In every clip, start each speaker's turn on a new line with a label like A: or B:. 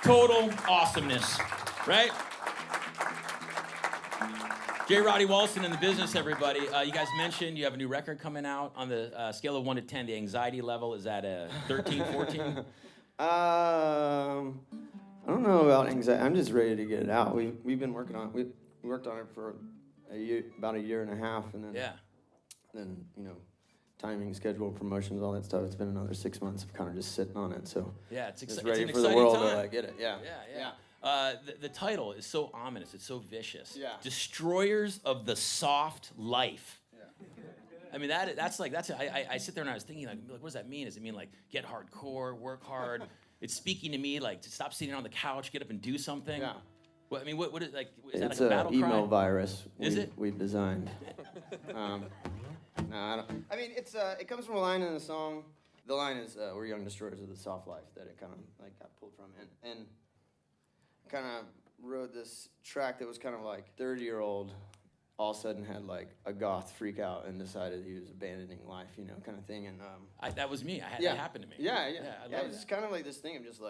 A: total awesomeness, right? J. Roddy Walston in the business, everybody. You guys mentioned you have a new record coming out. On the scale of 1 to 10, the anxiety level is at a 13, 14?
B: I don't know about anxiety. I'm just ready to get it out. We've been working on it. We worked on it for about a year and a half, and then timing, schedule, promotions, all that stuff. It's been another 6 months of kind of just sitting on it. So
A: it's
B: ready
A: an
B: for the
A: exciting
B: world
A: time.
B: to get it. Yeah.
A: The title is so ominous. It's so vicious.
B: Yeah.
A: Destroyers of the Soft Life. Yeah. I mean, I sit there and I was thinking, like, what does that mean? Does it mean, like, get hardcore, work hard? It's speaking to me, like, to stop sitting on the couch, get up and do something.
B: Yeah.
A: What is, like, is that
B: It's
A: like a battle
B: an
A: cry?
B: email virus.
A: Is it?
B: We've designed. No, I don't. I mean, it comes from a line in the song. The line is, "We're young destroyers of the soft life," that it kind of like got pulled from, and kind of wrote this track that was kind of like 30-year-old all of a sudden had like a goth freak out and decided he was abandoning life, kind of thing. And
A: that was me. That happened to me.
B: Yeah.
A: I love
B: It's kind of like this thing of just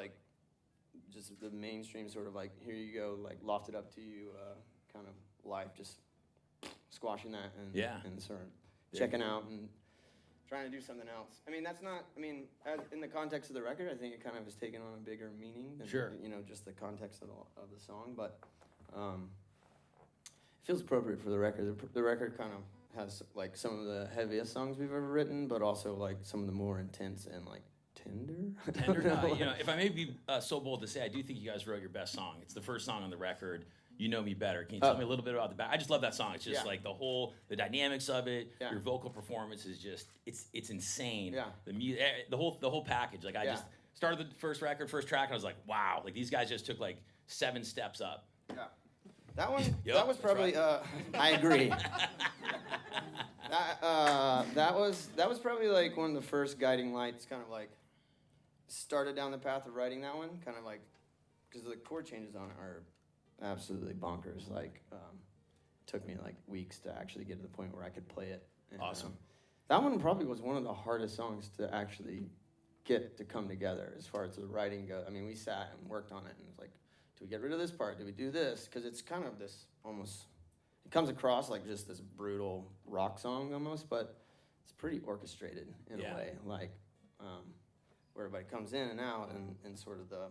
B: the mainstream sort of like, here you go, like lofted up to you, kind of life, just squashing that and sort of checking out and trying to do something else. I mean, in the context of the record, I think it kind of has taken on a bigger meaning than, just the context of the song, but it feels appropriate for the record. The record kind of has like some of the heaviest songs we've ever written, but also like some of the more intense and like tender.
A: If I may be so bold to say, I do think you guys wrote your best song. It's the first song on the record. You Know Me Better. Can you tell me a little bit about the back? I just love that song. It's just like the dynamics of it. Your vocal performance is just, it's insane.
B: Yeah.
A: The music, the whole package. Like I just started the first track, and I was like, wow, like these guys just took like 7 steps up.
B: Yeah. That one, that was probably, I agree. That was probably like one of the first guiding lights, kind of like started down the path of writing that one, kind of like, because the chord changes on it are absolutely bonkers. Like, it took me like weeks to actually get to the point where I could play it. And,
A: awesome.
B: That one probably was one of the hardest songs to actually get to come together as far as the writing goes. I mean, we sat and worked on it, and it was like, do we get rid of this part? Do we do this? Because it's kind of this almost, it comes across like just this brutal rock song almost, but it's pretty orchestrated in a way, like where everybody comes in and out and sort of that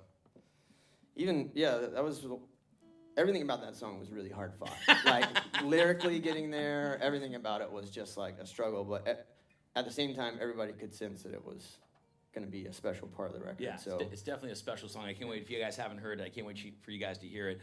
B: was, everything about that song was really hard fought. Like lyrically getting there, everything about it was just like a struggle, but at the same time, everybody could sense that it was going to be a special part of the record.
A: Yeah,
B: so
A: it's definitely a special song. I can't wait. If you guys haven't heard it, I can't wait for you guys to hear it.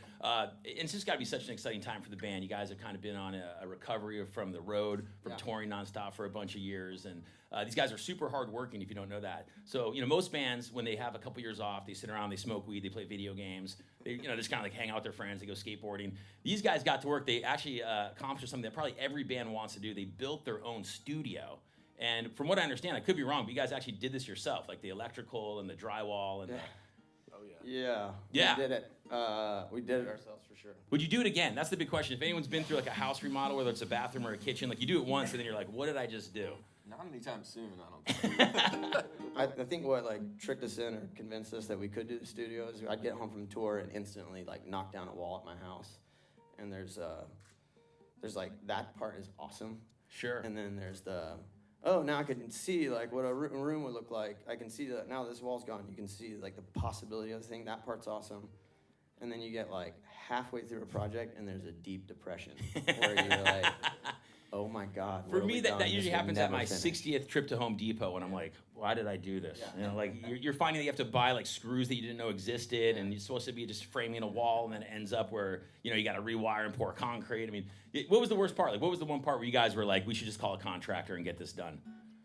A: It's just got to be such an exciting time for the band. You guys have kind of been on a recovery from the road, from touring nonstop for a bunch of years, and these guys are super hardworking. If you don't know that, so most bands when they have a couple years off, they sit around, they smoke weed, they play video games, they just kind of like hang out with their friends, they go skateboarding. These guys got to work. They actually accomplished something that probably every band wants to do. They built their own studio. And from what I understand, I could be wrong, but you guys actually did this yourself, like the electrical and the drywall and
B: Yeah. We did it. We did it ourselves for sure.
A: Would you do it again? That's the big question. If anyone's been through like a house remodel, whether it's a bathroom or a kitchen, like you do it once and then you're like, what did I just do?
C: Not anytime soon, I don't think.
B: I think what like tricked us in or convinced us that we could do the studio is I'd get home from tour and instantly like knock down a wall at my house, and there's like that part is awesome.
A: Sure.
B: And then there's now I can see like what a room would look like. I can see that now this wall's gone. You can see like the possibility of the thing. That part's awesome. And then you get like halfway through a project and there's a deep depression where you're like, oh my God.
A: For me, that usually happens at my 60th trip to Home Depot when I'm like, why did I do this?
B: Yeah.
A: Like you're finding that you have to buy like screws that you didn't know existed, and you're supposed to be just framing a wall, and then it ends up where you got to rewire and pour concrete. I mean, what was the worst part? Like, what was the one part where you guys were like, we should just call a contractor and get this done?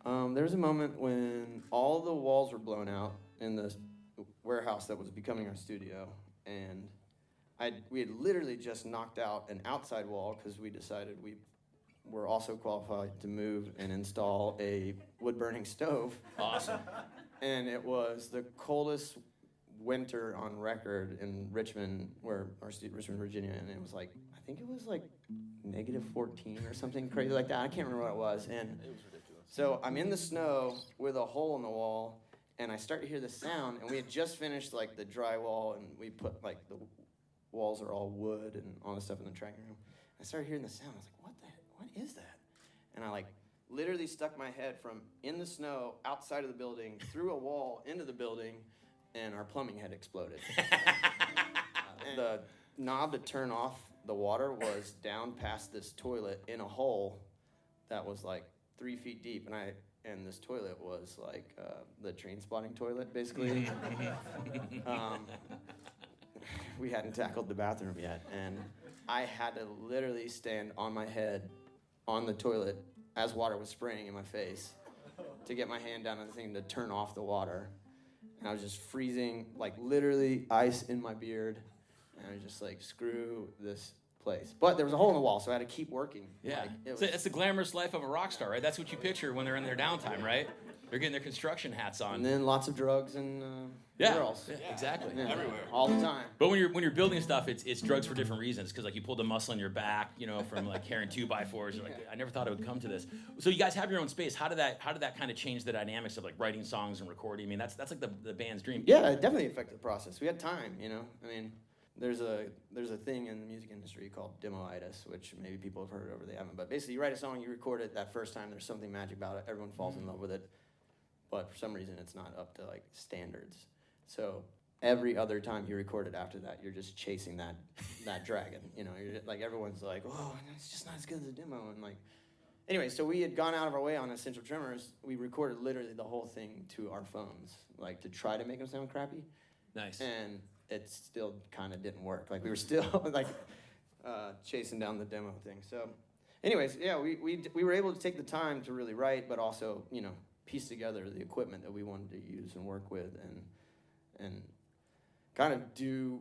B: There was a moment when all the walls were blown out in the warehouse that was becoming our studio, and we had literally just knocked out an outside wall because we decided we were also qualified to move and install a wood-burning stove.
A: Awesome.
B: And it was the coldest winter on record in Richmond, Richmond, Virginia, and it was like, I think it was like -14 or something crazy like that. I can't remember what it was. And
C: It was ridiculous.
B: so I'm in the snow with a hole in the wall, And I start to hear the sound, and we had just finished like the drywall, and we put like the walls are all wood and all this stuff in the tracking room. I started hearing the sound. I was like, what is that? And I like literally stuck my head from in the snow outside of the building through a wall into the building, and our plumbing had exploded. The knob to turn off the water was down past this toilet in a hole that was like 3 feet deep, and this toilet was like the train spotting toilet, basically. We hadn't tackled the bathroom yet, and I had to literally stand on my head on the toilet as water was spraying in my face to get my hand down on the thing to turn off the water. And I was just freezing, like literally ice in my beard, and I was just like, screw this place. But there was a hole in the wall, so I had to keep working.
A: Yeah,
B: like,
A: it's the glamorous life of a rock star, right? That's what you picture when they're in their downtime, right? They're getting their construction hats on.
B: And then lots of drugs and girls.
A: Yeah, exactly.
B: Yeah,
C: Everywhere.
B: all the time.
A: But when you're building stuff, it's drugs for different reasons. Because like you pulled a muscle in your back, you know, from like carrying 2x4s. You're like, I never thought it would come to this. So you guys have your own space. How did that kind of change the dynamics of like writing songs and recording? I mean, that's like the band's dream.
B: Yeah, it definitely affected the process. We had time, you know. I mean, there's a thing in the music industry called demoitis, which maybe people have heard of or they haven't. But basically, you write a song, you record it that first time. There's something magic about it. Everyone falls in love with it. But for some reason, it's not up to like standards. So every other time you record it after that, you're just chasing that dragon. You know, you're just, like everyone's like, oh, it's just not as good as the demo. And like, anyway, so we had gone out of our way on Essential Tremors. We recorded literally the whole thing to our phones, like to try to make them sound crappy.
A: Nice.
B: And it still kind of didn't work. Like we were still like chasing down the demo thing. So, anyways, yeah, we were able to take the time to really write, but also, you know, piece together the equipment that we wanted to use and work with, and kind of do,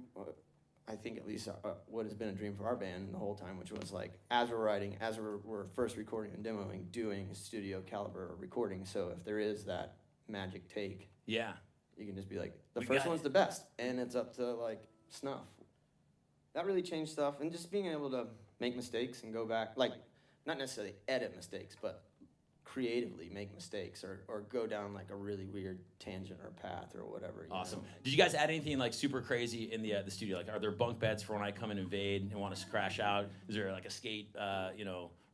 B: I think at least what has been a dream for our band the whole time, which was like, as we're writing, as we're first recording and demoing, doing studio caliber recording. So if there is that magic take,
A: Yeah.
B: you can just be like, the
A: We
B: first
A: got
B: one's the best, and it's up to like snuff. That really changed stuff, and just being able to make mistakes and go back, like not necessarily edit mistakes, but creatively make mistakes or go down like a really weird tangent or path or whatever.
A: Awesome.
B: know?
A: Did you guys add anything like super crazy in the studio? Like, are there bunk beds for when I come and invade and want to crash out? Is there like a skate,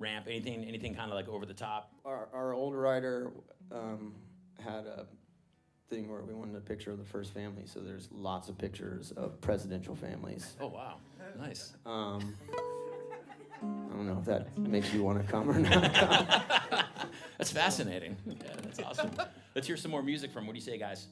A: ramp? Anything kind of like over the top?
B: Our old writer had a thing where we wanted a picture of the first family, so there's lots of pictures of presidential families.
A: Oh wow, nice.
B: I don't know if that makes you want to come or not come.
A: That's fascinating. Yeah, that's awesome. Let's hear some more music from. What do you say, guys?